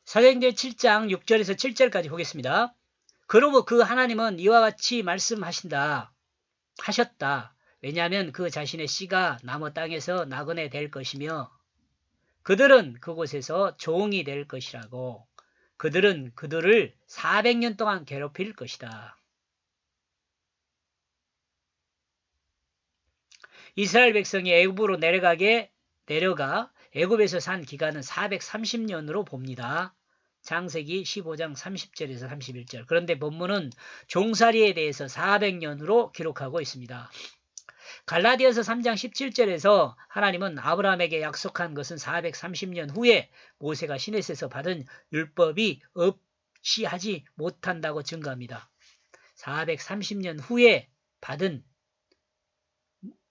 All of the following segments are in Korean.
사도행전 7장 6절에서 7절까지 보겠습니다. 그러므로 그 하나님은 이와 같이 말씀하셨다. 왜냐하면 그 자신의 씨가 남은 땅에서 나그네 될 것이며 그들은 그곳에서 종이 될 것이라고. 그들은 그들을 400년 동안 괴롭힐 것이다. 이스라엘 백성이 애굽으로 내려가 애굽에서 산 기간은 430년으로 봅니다. 창세기 15장 30절에서 31절. 그런데 본문은 종살이에 대해서 400년으로 기록하고 있습니다. 갈라디아서 3장 17절에서 하나님은 아브라함에게 약속한 것은 430년 후에 모세가 시내에서 받은 율법이 없이 하지 못한다고 증거합니다. 430년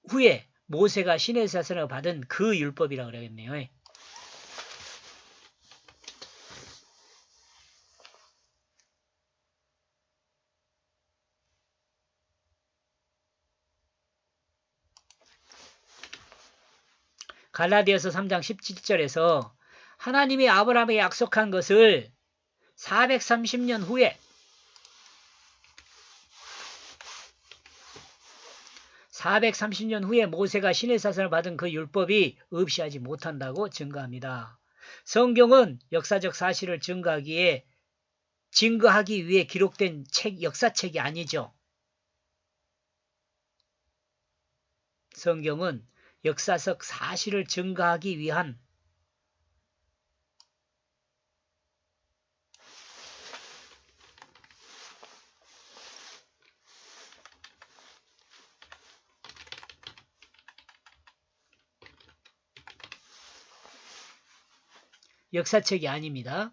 후에 모세가 시내에서 받은 그 율법이라고 그러겠네요. 갈라디아서 3장 17절에서 하나님이 아브라함에게 약속한 것을 430년 후에 430년 후에 모세가 신의 사선을 받은 그 율법이 없이 하지 못한다고 증거합니다. 성경은 역사적 사실을 증거하기 위해 기록된 역사책이 아니죠. 성경은 역사적 사실을 증거하기 위한 역사책이 아닙니다.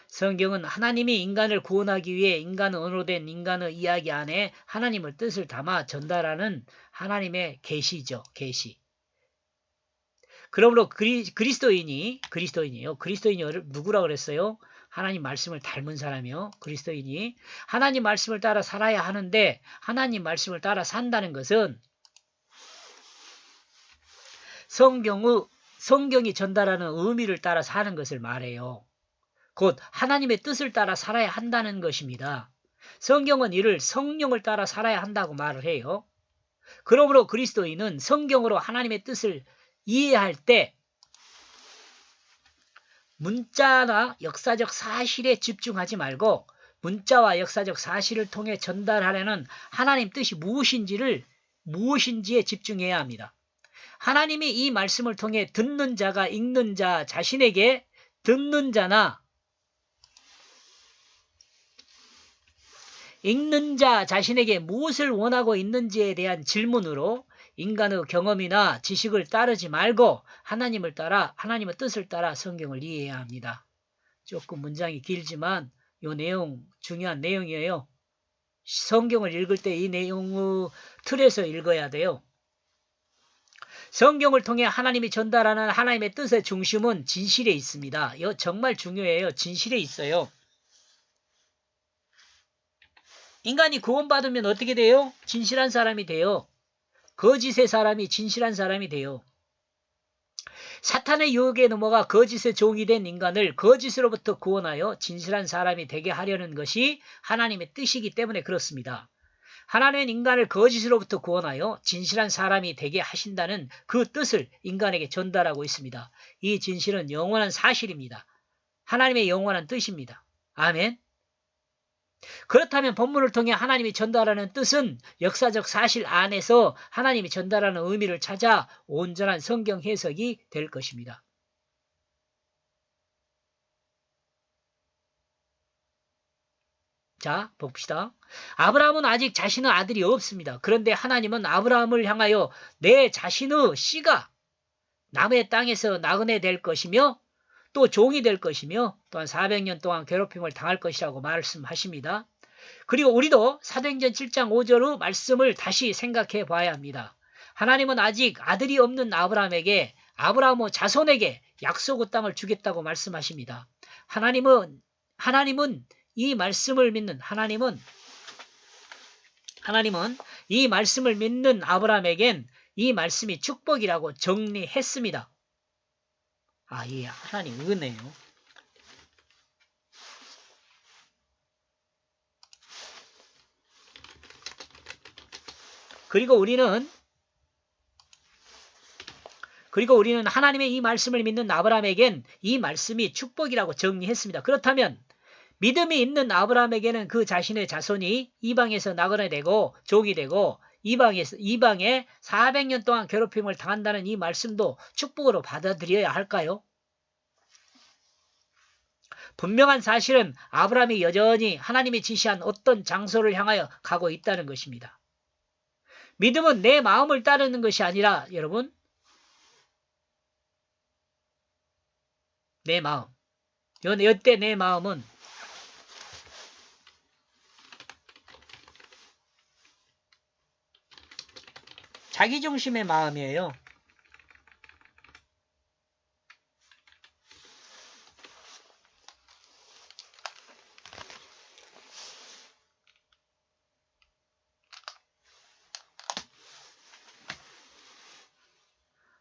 성경은 하나님이 인간을 구원하기 위해 인간언어로 된 인간의 이야기 안에 하나님의 뜻을 담아 전달하는 하나님의 계시죠. 계시. 그러므로 그리스도인이요. 그리스도인이 누구라고 그랬어요? 하나님 말씀을 닮은 사람이요. 그리스도인이 하나님 말씀을 따라 살아야 하는데 하나님 말씀을 따라 산다는 것은 성경이 전달하는 의미를 따라 사는 것을 말해요. 곧 하나님의 뜻을 따라 살아야 한다는 것입니다. 성경은 이를 성령을 따라 살아야 한다고 말을 해요. 그러므로 그리스도인은 성경으로 하나님의 뜻을 이해할 때 문자나 역사적 사실에 집중하지 말고 문자와 역사적 사실을 통해 전달하려는 하나님 뜻이 무엇인지에 집중해야 합니다. 하나님이 이 말씀을 통해 듣는 자가 읽는 자 자신에게 듣는 자나 읽는 자 자신에게 무엇을 원하고 있는지에 대한 질문으로 인간의 경험이나 지식을 따르지 말고 하나님의 뜻을 따라 성경을 이해해야 합니다. 조금 문장이 길지만 이 내용 중요한 내용이에요. 성경을 읽을 때 이 내용의 틀에서 읽어야 돼요. 성경을 통해 하나님이 전달하는 하나님의 뜻의 중심은 진실에 있습니다. 이거 정말 중요해요. 진실에 있어요. 인간이 구원받으면 어떻게 돼요? 진실한 사람이 돼요. 거짓의 사람이 진실한 사람이 돼요. 사탄의 유혹에 넘어가 거짓의 종이 된 인간을 거짓으로부터 구원하여 진실한 사람이 되게 하려는 것이 하나님의 뜻이기 때문에 그렇습니다. 하나님은 인간을 거짓으로부터 구원하여 진실한 사람이 되게 하신다는 그 뜻을 인간에게 전달하고 있습니다. 이 진실은 영원한 사실입니다. 하나님의 영원한 뜻입니다. 아멘. 그렇다면 본문을 통해 하나님이 전달하는 뜻은 역사적 사실 안에서 하나님이 전달하는 의미를 찾아 온전한 성경 해석이 될 것입니다. 자, 봅시다. 아브라함은 아직 자신의 아들이 없습니다. 그런데 하나님은 아브라함을 향하여 내 자신의 씨가 남의 땅에서 나그네 될 것이며 또 종이 될 것이며 또한 400년 동안 괴롭힘을 당할 것이라고 말씀하십니다. 그리고 우리도 사도행전 7장 5절의 말씀을 다시 생각해 봐야 합니다. 하나님은 아직 아들이 없는 아브라함의 자손에게 약속의 땅을 주겠다고 말씀하십니다. 하나님은 이 말씀을 믿는 이 말씀을 믿는 아브라함에겐 이 말씀이 축복이라고 정리했습니다. 이 하나님 은혜요. 그리고 우리는 하나님의 이 말씀을 믿는 아브라함에겐 이 말씀이 축복이라고 정리했습니다. 그렇다면 믿음이 있는 아브라함에게는 그 자신의 자손이 이방에서 나그네 되고 종이 되고 이방에 400년 동안 괴롭힘을 당한다는 이 말씀도 축복으로 받아들여야 할까요? 분명한 사실은 아브라함이 여전히 하나님이 지시한 어떤 장소를 향하여 가고 있다는 것입니다. 믿음은 내 마음을 따르는 것이 아니라 여러분 내 마음. 이때 내 마음은 자기중심의 마음이에요.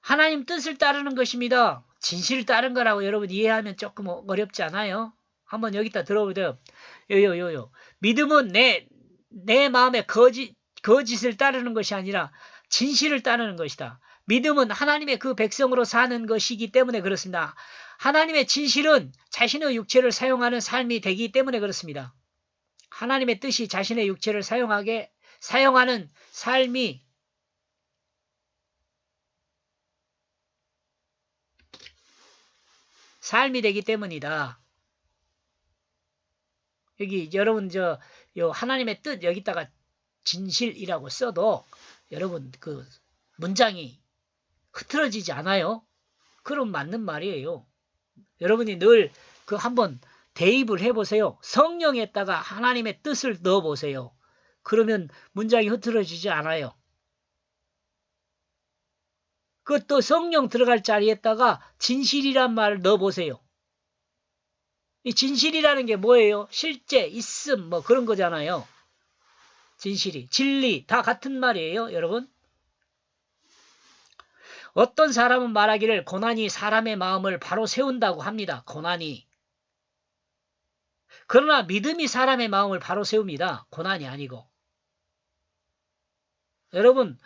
하나님 뜻을 따르는 것입니다. 진실을 따른 거라고 여러분 이해하면 조금 어렵지 않아요? 한번 여기다 들어보세요. 믿음은 내 마음의 거짓을 따르는 것이 아니라 진실을 따르는 것이다. 믿음은 하나님의 그 백성으로 사는 것이기 때문에 그렇습니다. 하나님의 진실은 자신의 육체를 사용하는 삶이 되기 때문에 그렇습니다. 하나님의 뜻이 자신의 육체를 사용하는 삶이 되기 때문이다. 여기 여러분 요 하나님의 뜻 여기다가 진실이라고 써도 여러분 그 문장이 흐트러지지 않아요. 그럼 맞는 말이에요. 여러분이 늘 그 한번 대입을 해보세요. 성령에다가 하나님의 뜻을 넣어보세요. 그러면 문장이 흐트러지지 않아요. 그것도 성령 들어갈 자리에다가 진실이란 말을 넣어보세요. 이 진실이라는 게 뭐예요? 실제, 있음, 뭐 그런 거잖아요. 진실이, 진리 다 같은 말이에요, 여러분. 어떤 사람은 말하기를 고난이 사람의 마음을 바로 세운다고 합니다. 고난이. 그러나 믿음이 사람의 마음을 바로 세웁니다. 고난이 아니고. 여러분,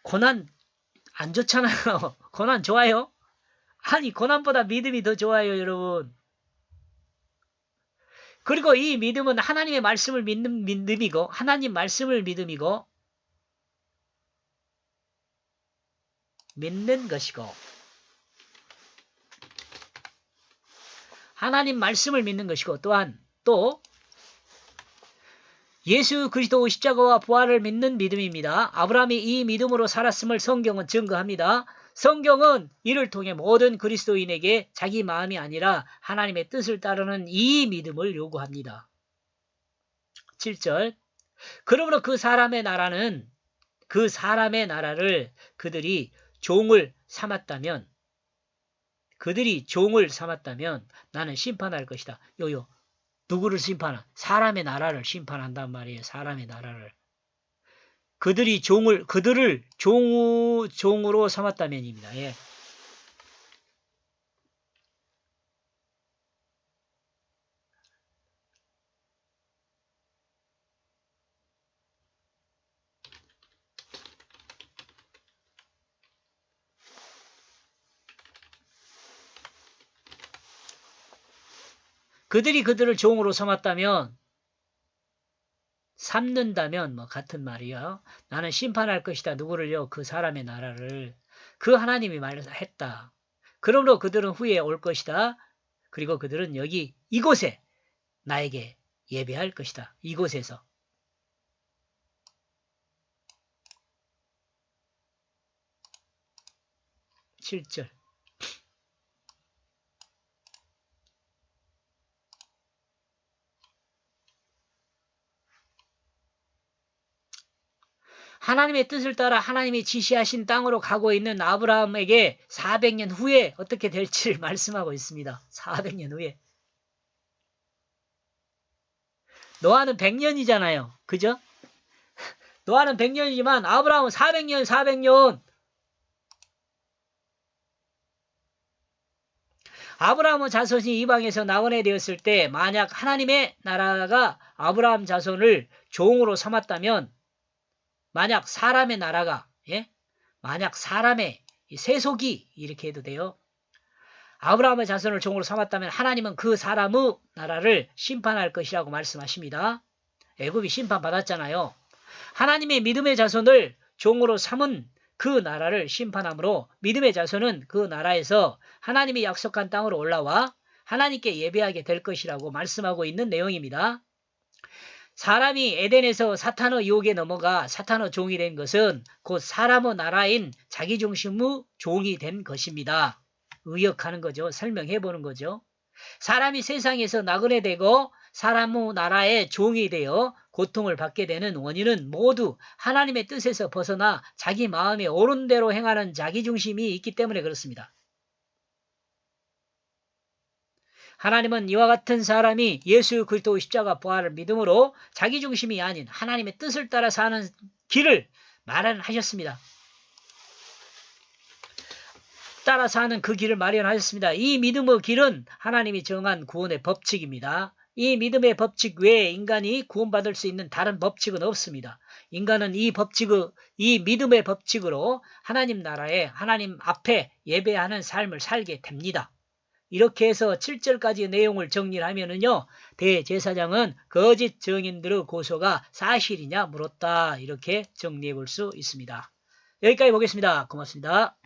고난 안 좋잖아요. 고난 좋아요? 아니, 고난보다 믿음이 더 좋아요, 여러분. 그리고 이 믿음은 하나님의 말씀을 믿는 믿음이고, 하나님 말씀을 믿음이고, 믿는 것이고, 하나님 말씀을 믿는 것이고, 또한 또 예수 그리스도 십자가와 부활을 믿는 믿음입니다. 아브라함이 이 믿음으로 살았음을 성경은 증거합니다. 성경은 이를 통해 모든 그리스도인에게 자기 마음이 아니라 하나님의 뜻을 따르는 이 믿음을 요구합니다. 7절 그러므로 그 사람의 나라를 그들이 종을 삼았다면 나는 심판할 것이다. 누구를 심판한? 사람의 나라를 심판한단 말이에요. 사람의 나라를. 그들을 종으로 삼았다면입니다. 예. 그들을 종으로 삼는다면 뭐 같은 말이요. 나는 심판할 것이다. 누구를요? 그 사람의 나라를. 그 하나님이 말했다. 그러므로 그들은 후에 올 것이다. 그리고 그들은 이곳에 나에게 예배할 것이다. 이곳에서. 7절 하나님의 뜻을 따라 하나님이 지시하신 땅으로 가고 있는 아브라함에게 400년 후에 어떻게 될지를 말씀하고 있습니다. 400년 후에. 노아는 100년이잖아요. 그죠? 노아는 100년이지만 아브라함은 400년. 아브라함의 자손이 이방에서 나그네 되었을 때 만약 하나님의 나라가 아브라함 자손을 종으로 삼았다면 만약 사람의 나라가, 예? 만약 사람의 이 세속이, 이렇게 해도 돼요. 아브라함의 자손을 종으로 삼았다면 하나님은 그 사람의 나라를 심판할 것이라고 말씀하십니다. 애굽이 심판받았잖아요. 하나님의 믿음의 자손을 종으로 삼은 그 나라를 심판함으로 믿음의 자손은 그 나라에서 하나님이 약속한 땅으로 올라와 하나님께 예배하게 될 것이라고 말씀하고 있는 내용입니다. 사람이 에덴에서 사탄의 유혹에 넘어가 사탄의 종이 된 것은 곧 사람의 나라인 자기중심의 종이 된 것입니다. 의역하는 거죠. 설명해 보는 거죠. 사람이 세상에서 나그네 되고 사람의 나라의 종이 되어 고통을 받게 되는 원인은 모두 하나님의 뜻에서 벗어나 자기 마음에 옳은 대로 행하는 자기중심이 있기 때문에 그렇습니다. 하나님은 이와 같은 사람이 예수 그리스도 십자가 부활을 믿음으로 자기중심이 아닌 하나님의 뜻을 따라 사는 길을 마련하셨습니다. 따라 사는 그 길을 마련하셨습니다. 이 믿음의 길은 하나님이 정한 구원의 법칙입니다. 이 믿음의 법칙 외에 인간이 구원받을 수 있는 다른 법칙은 없습니다. 인간은 이 믿음의 법칙으로 하나님 나라에 하나님 앞에 예배하는 삶을 살게 됩니다. 이렇게 해서 7절까지 내용을 정리를 하면은요, 대제사장은 거짓 증인들의 고소가 사실이냐 물었다. 이렇게 정리해 볼 수 있습니다. 여기까지 보겠습니다. 고맙습니다.